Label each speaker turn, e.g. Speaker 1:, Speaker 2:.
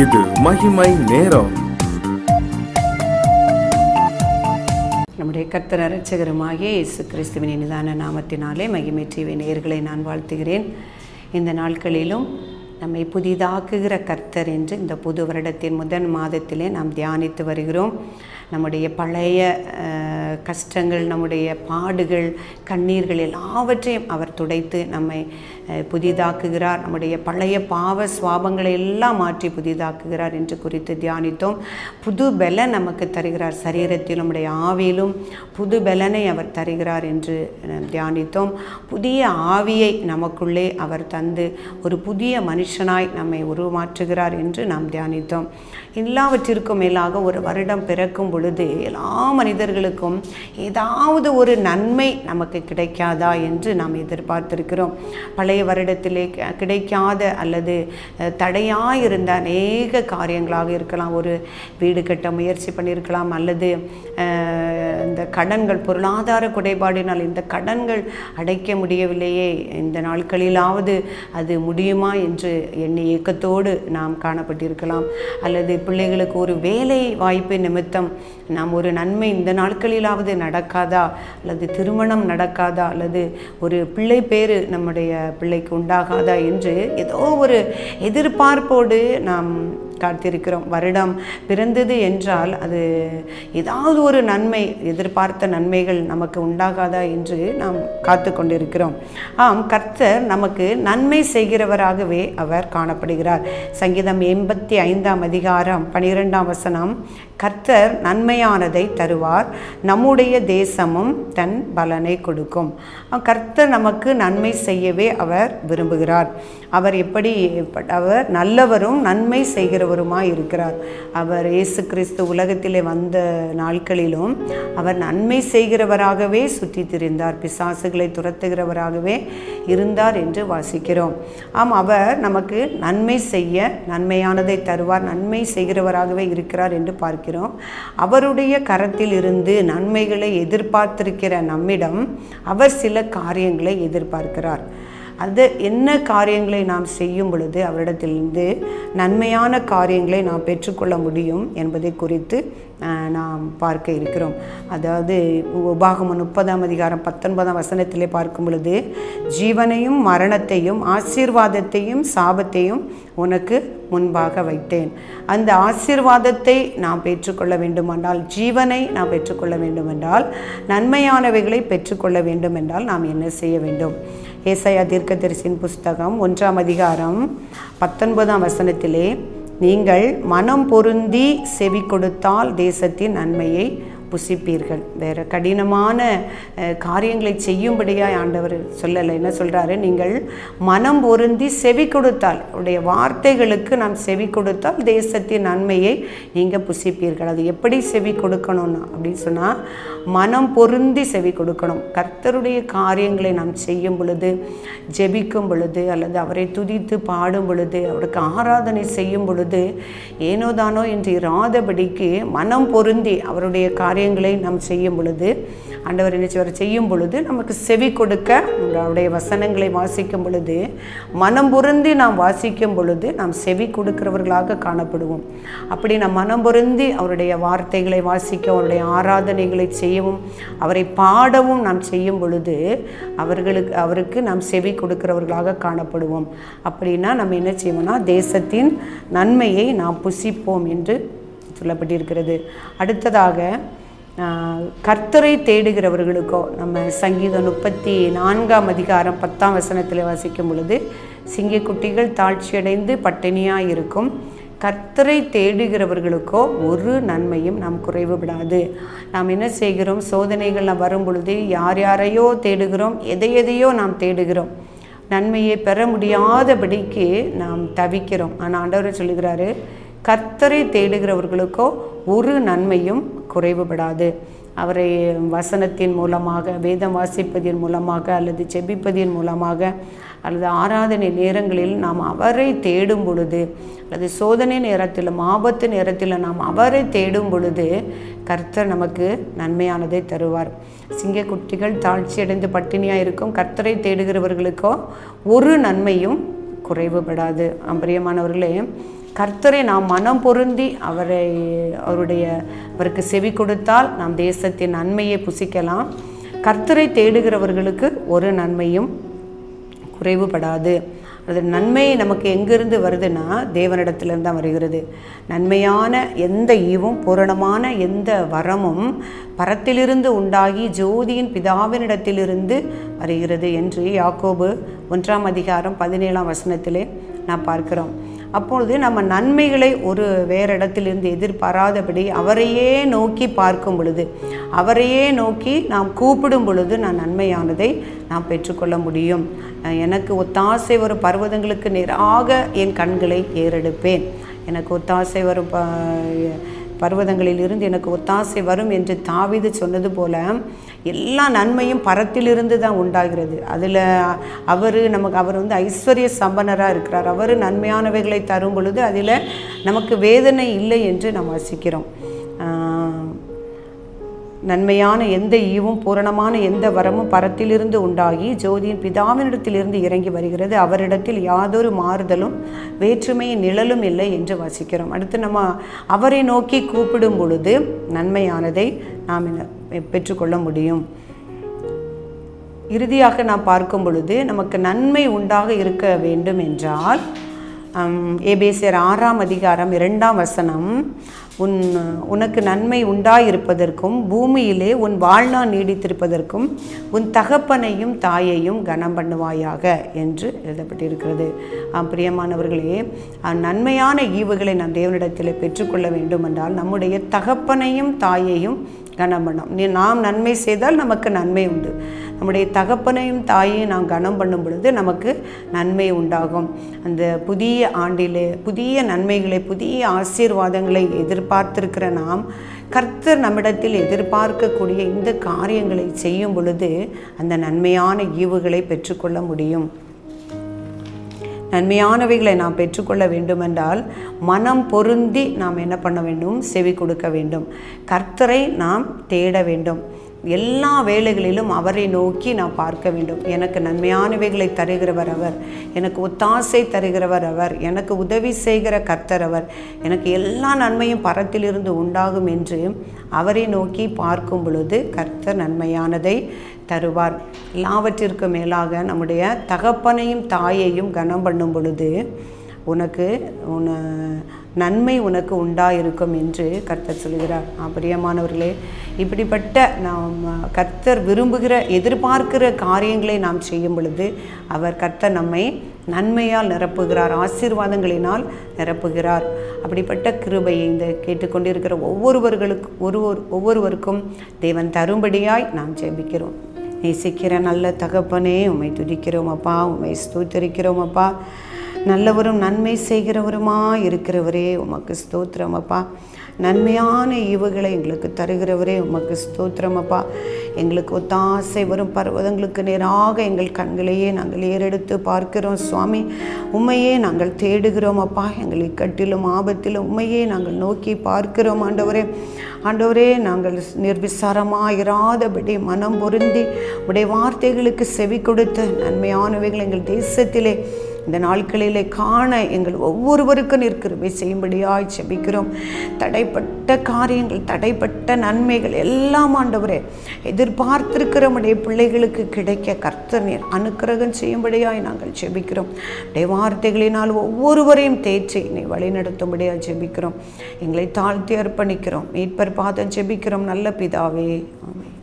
Speaker 1: இது மகிமை நேரம்.
Speaker 2: நம்முடைய கர்த்தர் இரட்சகருமாகிய இயேசு கிறிஸ்துவின் இனிதான நாமத்தினாலே மகிமை டிவி நேயர்களை நான் வாழ்த்துகிறேன். இந்த நாட்களிலும் நம்மை புதிதாக்குகிற கர்த்தர் என்று இந்த புது வருடத்தின் முதல் மாதத்திலே நாம் தியானித்து வருகிறோம். நம்முடைய பழைய கஷ்டங்கள், நம்முடைய பாடுகள், கண்ணீர்கள் எல்லாவற்றையும் அவர் துடைத்து நம்மை புதிதாக்குகிறார். நம்முடைய பழைய பாவ சுவாபங்களை எல்லாம் மாற்றி புதிதாக்குகிறார் என்று குறித்து தியானித்தோம். புது பலன் நமக்கு தருகிறார். சரீரத்தில் நம்முடைய ஆவியிலும் புது பலனை அவர் தருகிறார் என்று தியானித்தோம். புதிய ஆவியை நமக்குள்ளே அவர் தந்து ஒரு புதிய மனுஷனாய் நம்மை உருமாற்றுகிறார் என்று நாம் தியானித்தோம். எல்லாவற்றிற்கும் மேலாக ஒரு வருடம் பிறக்கும் பொழுது எல்லா மனிதர்களுக்கும் ஏதாவது ஒரு நன்மை நமக்கு கிடைக்காதா என்று நாம் எதிர்பார்த்திருக்கிறோம். பழைய வருடத்திலே கிடைக்காத அல்லது தடையாயிருந்த அநேக காரியங்களாக இருக்கலாம். ஒரு வீடு கட்ட முயற்சி பண்ணியிருக்கலாம், அல்லது இந்த கடன்கள், பொருளாதார குறைபாடினால் இந்த கடன்கள் அடைக்க முடியவில்லையே, இந்த நாட்களிலாவது அது முடியுமா என்று எண்ணி ஏக்கத்தோடு நாம் காணப்பட்டிருக்கலாம். அல்லது பிள்ளைகளுக்கு ஒரு வேலை வாய்ப்பு நிமித்தம் நாம் ஒரு நன்மை இந்த நாட்களிலாவது நடக்காதா, அல்லது திருமணம் நடக்காதா, அல்லது ஒரு பிள்ளை பேரு நம்முடைய பிள்ளைக்கு உண்டாகாதா என்று ஏதோ ஒரு எதிர்பார்ப்போடு நாம் காத்திருக்கிறோம். வருடம் பிறந்தது என்றால் அது ஏதாவது ஒரு நன்மை, எதிர்பார்த்த நன்மைகள் நமக்கு உண்டாகாதா என்று நாம் காத்து கொண்டிருக்கிறோம். ஆம், கர்த்தர் நமக்கு நன்மை செய்கிறவராகவே அவர் காணப்படுகிறார். சங்கீதம் 85 அதிகாரம் 12 வசனம், கர்த்தர் நன்மையானதை தருவார், நம்முடைய தேசமும் தன் பலனை கொடுக்கும். கர்த்தர் நமக்கு நன்மை செய்யவே அவர் விரும்புகிறார். அவர் அவர் நல்லவரும் நன்மை செய்கிறவருமாய் இருக்கிறார். அவர் இயேசு கிறிஸ்து உலகத்திலே வந்த நாட்களிலும் அவர் நன்மை செய்கிறவராகவே சுற்றி திரிந்தார், பிசாசுகளை துரத்துகிறவராகவே இருந்தார் என்று வாசிக்கிறோம். அவர் நமக்கு நன்மை செய்ய, நன்மையானதை தருவார், நன்மை செய்கிறவராகவே இருக்கிறார் என்று பார்க்கிறோம். அவருடைய கரத்தில் இருந்து நன்மைகளை எதிர்பார்த்திருக்கிற நம்மிடம் அவர் சில காரியங்களை எதிர்பார்க்கிறார். அது என்ன காரியங்களை நாம் செய்யும் பொழுது அவரிடத்திலிருந்து நன்மையான காரியங்களை நாம் பெற்றுக்கொள்ள முடியும் என்பதை குறித்து நாம் பார்க்க இருக்கிறோம். அதாவது உபாகமம் 30 அதிகாரம் 19 வசனத்திலே பார்க்கும் பொழுது, ஜீவனையும் மரணத்தையும் ஆசீர்வாதத்தையும் சாபத்தையும் உனக்கு முன்பாக வைத்தேன். அந்த ஆசீர்வாதத்தை நாம் பெற்றுக்கொள்ள வேண்டுமென்றால், ஜீவனை நாம் பெற்றுக்கொள்ள வேண்டுமென்றால், நன்மையானவைகளை பெற்றுக்கொள்ள வேண்டுமென்றால் நாம் என்ன செய்ய வேண்டும்? ஏசாயா தீர்க்கதரிசியின் புஸ்தகம் 1 அதிகாரம் 19 வசனத்திலே, நீங்கள் மனம் பொருந்தி செவி கொடுத்தால் தேசத்தின் நன்மையை புசிப்பீர்கள். வேறு கடினமான காரியங்களை செய்யும்படியாக ஆண்டவர் சொல்லலை. என்ன சொல்கிறாரு? நீங்கள் மனம் பொருந்தி செவி கொடுத்தால், அவருடைய வார்த்தைகளுக்கு நாம் செவி கொடுத்தால் தேசத்தின் நன்மையை நீங்கள் புசிப்பீர்கள். அது எப்படி செவி கொடுக்கணும்னா அப்படின்னு சொன்னால், மனம் பொருந்தி செவி கொடுக்கணும். கர்த்தருடைய காரியங்களை நாம் செய்யும் பொழுது, ஜெபிக்கும் பொழுது, அல்லது அவரை துதித்து பாடும் பொழுது, அவருக்கு ஆராதனை செய்யும் பொழுது ஏனோதானோ என்று இராதபடிக்கு மனம் பொருந்தி அவருடைய காரியங்களை நாம் செய்யும் பொழுது, ஆண்டவர் என்ன செய்யும் பொழுது நமக்கு செவி கொடுக்க, அவருடைய வசனங்களை வாசிக்கும் பொழுது, மனம் பொருந்தி நாம் வாசிக்கும் பொழுது நாம் செவி கொடுக்கிறவர்களாக காணப்படுவோம். அப்படி நாம் மனம் பொருந்தி அவருடைய வார்த்தைகளை வாசிக்க, அவருடைய ஆராதனைகளை செய்யவும், அவரை பாடவும் நாம் செய்யும் பொழுது அவருக்கு நாம் செவி கொடுக்கிறவர்களாக காணப்படுவோம். அப்படின்னா நம்ம என்ன செய்வோம்னா, தேசத்தின் நன்மையை நாம் புசிப்போம் என்று சொல்லப்பட்டிருக்கிறது. அடுத்ததாக கர்த்தரை தேடுகிறவர்களுக்கோ, நம்ம சங்கீதம் 34 அதிகாரம் 10 வசனத்தில் வாசிக்கும் பொழுது, சிங்கக்குட்டிகள் தாழ்ச்சியடைந்து பட்டினியாக இருக்கும், கர்த்தரை தேடுகிறவர்களுக்கோ ஒரு நன்மையும் நாம் குறைவுபடாது. நாம் என்ன செய்கிறோம்? சோதனைகள் வரும் பொழுது யாரையோ தேடுகிறோம், எதையோ நாம் தேடுகிறோம், நன்மையை பெற முடியாதபடிக்கு நாம் தவிக்கிறோம். ஆனால் ஆண்டவர் சொல்லுகிறாரு, கர்த்தரை தேடுகிறவர்களுக்கோ ஒரு நன்மையும் குறைவுபடாது. அவரை வசனத்தின் மூலமாக, வேதம் வாசிப்பதின் மூலமாக, அல்லது ஜெபிப்பதின் மூலமாக, அல்லது ஆராதனை நேரங்களில் நாம் அவரை தேடும் பொழுது, அல்லது சோதனை நேரத்திலும் ஆபத்து நேரத்தில் நாம் அவரை தேடும் பொழுது கர்த்தர் நமக்கு நன்மையானதை தருவார். சிங்கக்குட்டிகள் தாழ்ச்சியடைந்து பட்டினியாக இருக்கும், கர்த்தரை தேடுகிறவர்களுக்கோ ஒரு நன்மையும் குறைவுபடாது. பிரியமானவர்களே, கர்த்தரை நாம் மனம் பொருந்தி அவருக்கு செவி கொடுத்தால் நாம் தேசத்தின் நன்மையை புசிக்கலாம். கர்த்தரை தேடுகிறவர்களுக்கு ஒரு நன்மையும் குறைவுபடாது. அது நன்மை நமக்கு எங்கிருந்து வருதுன்னா தேவனிடத்திலிருந்து தான் வருகிறது. நன்மையான எந்த ஈவும் பூரணமான எந்த வரமும் பரத்திலிருந்து உண்டாகி ஜோதியின் பிதாவினிடத்திலிருந்து வருகிறது என்று யாக்கோபு 1:17 நாம் பார்க்கிறோம். அப்பொழுது நம்ம நன்மைகளை வேறு இடத்திலிருந்து எதிர்பாராதபடி அவரையே நோக்கி பார்க்கும் பொழுது, அவரையே நோக்கி நாம் கூப்பிடும் பொழுது நான் நன்மையானதை நாம் பெற்றுக்கொள்ள முடியும். எனக்கு ஒத்தாசை வரும் பர்வதங்களுக்கு நேராக என் கண்களை ஏறெடுப்பேன். எனக்கு ஒத்தாசை வரும் பர்வதங்களிலிருந்து எனக்கு ஒத்தாசை வரும் என்று தாவீது சொன்னது போல எல்லா நன்மையும் பரத்திலிருந்து தான் உண்டாகிறது. அதில் அவர் ஐஸ்வர்ய சம்பனராக இருக்கிறார். அவர் நன்மையானவைகளை தரும் பொழுது அதில் நமக்கு வேதனை இல்லை என்று நாம் வாசிக்கிறோம். நன்மையான எந்த ஈவும் பூரணமான எந்த வரமும் பரத்திலிருந்து உண்டாகி ஜோதியின் பிதாவினிடத்திலிருந்து இறங்கி வருகிறது. அவரிடத்தில் யாதொரு மாறுதலும் வேற்றுமையின் நிழலும் இல்லை என்று வாசிக்கிறோம். அடுத்து நம்ம அவரை நோக்கி கூப்பிடும் பொழுது நன்மையானதை நாம் பெற்றுக்கொள்ள முடியும். இறுதியாக நாம் பார்க்கும் பொழுது நமக்கு நன்மை உண்டாக இருக்க வேண்டும் என்றால் எபேசியர் 6:2 உனக்கு நன்மை உண்டாயிருப்பதற்கும் பூமியிலே உன் வாழ்நாள் நீடித்திருப்பதற்கும் உன் தகப்பனையும் தாயையும் கனம் பண்ணுவாயாக என்று எழுதப்பட்டிருக்கிறது. பிரியமானவர்களே, நன்மையான ஈவுகளை நாம் தேவனிடத்தில் பெற்றுக்கொள்ள வேண்டும் என்றால் நம்முடைய தகப்பனையும் தாயையும் கனம் பண்ணோம். நாம் நன்மை செய்தால் நமக்கு நன்மை உண்டு. நம்முடைய தகப்பனையும் தாயையும் நாம் கனம் பண்ணும் பொழுது நமக்கு நன்மை உண்டாகும். அந்த புதிய ஆண்டிலே புதிய நன்மைகளை, புதிய ஆசீர்வாதங்களை எதிர்பார்த்திருக்கிற நாம் கர்த்தர் நம்மிடத்தில் எதிர்பார்க்கக்கூடிய இந்த காரியங்களை செய்யும் பொழுது அந்த நன்மையான ஈவுகளை பெற்றுக்கொள்ள முடியும். நன்மையானவைகளை நாம் பெற்றுக்கொள்ள வேண்டுமென்றால் மனம் பொருந்தி நாம் என்ன பண்ண வேண்டும்? செவி கொடுக்க வேண்டும். கர்த்தரை நாம் தேட வேண்டும். எல்லா வேளைகளிலும் அவரை நோக்கி நாம் பார்க்க வேண்டும். எனக்கு நன்மையானவைகளை தருகிறவர் அவர், எனக்கு ஒத்தாசை தருகிறவர் அவர், எனக்கு உதவி செய்கிற கர்த்தர் அவர், எனக்கு எல்லா நன்மையும் பரத்திலிருந்து உண்டாகும் என்று அவரை நோக்கி பார்க்கும் பொழுது கர்த்தர் நன்மையானதை தருவார். எல்லாவற்றிற்கு மேலாக நம்முடைய தகப்பனையும் தாயையும் கனம் பண்ணும் பொழுது நன்மை உனக்கு உண்டாயிருக்கும் என்று கர்த்தர் சொல்கிறார். பிரியமானவர்களே, இப்படிப்பட்ட நாம் கர்த்தர் விரும்புகிற எதிர்பார்க்கிற காரியங்களை நாம் செய்யும் பொழுது கர்த்தர் நம்மை நன்மையால் நிரப்புகிறார், ஆசீர்வாதங்களினால் நிரப்புகிறார். அப்படிப்பட்ட கிருபையை இந்த கேட்டுக்கொண்டிருக்கிற ஒவ்வொருவருக்கும் தேவன் தரும்படியாய் நாம் ஜெபிக்கிறோம். நேசிக்கிற நல்ல தகப்பனே, உம்மை துதிக்கிறோம் அப்பா, உம்மை ஸ்தோத்திரிக்கிறோம் அப்பா. நல்லவரும் நன்மை செய்கிறவருமா இருக்கிறவரே உமக்கு ஸ்தோத்திரம் அப்பா. நன்மையான ஈவுகளை எங்களுக்கு தருகிறவரே உமக்கு ஸ்தோத்திரம் அப்பா. எங்களுக்கு ஒத்தாசை வரும் பர்வதங்களுக்கு நேராக எங்கள் கண்களையே நாங்கள் ஏறெடுத்து பார்க்கிறோம் சுவாமி. உம்மையே நாங்கள் தேடுகிறோம் அப்பா. எங்கள் இக்கட்டிலும் ஆபத்திலும் உம்மையே நாங்கள் நோக்கி பார்க்கிறோம் ஆண்டவரே. நாங்கள் நிர்விசாரமாயிராதபடி மனம் பொருந்தி உடைய வார்த்தைகளுக்கு செவி கொடுத்து நன்மையானவைகள் எங்கள் தேசத்திலே இந்த நாட்களிலே காண எங்கள் ஒவ்வொருவருக்கும் கிருபை செய்யும்படியாய் ஜெபிக்கிறோம். தடைப்பட்ட காரியங்கள், தடைப்பட்ட நன்மைகள் எல்லாம் ஆண்டவரே எதிர்பார்த்திருக்கிற உடைய பிள்ளைகளுக்கு கிடைக்க கர்த்தர் நீர் அனுக்கிரகம் செய்யும்படியாய் நாங்கள் ஜெபிக்கிறோம். உடைய வார்த்தைகளினால் ஒவ்வொருவரையும் தேற்றி நீ வழி நடத்தும்படியாய் ஜெபிக்கிறோம். எங்களை தாழ்த்தி அர்ப்பணிக்கிறோம். மீட்பர் பாதம் ஜெபிக்கிறோம் நல்ல பிதாவே, ஆமென்.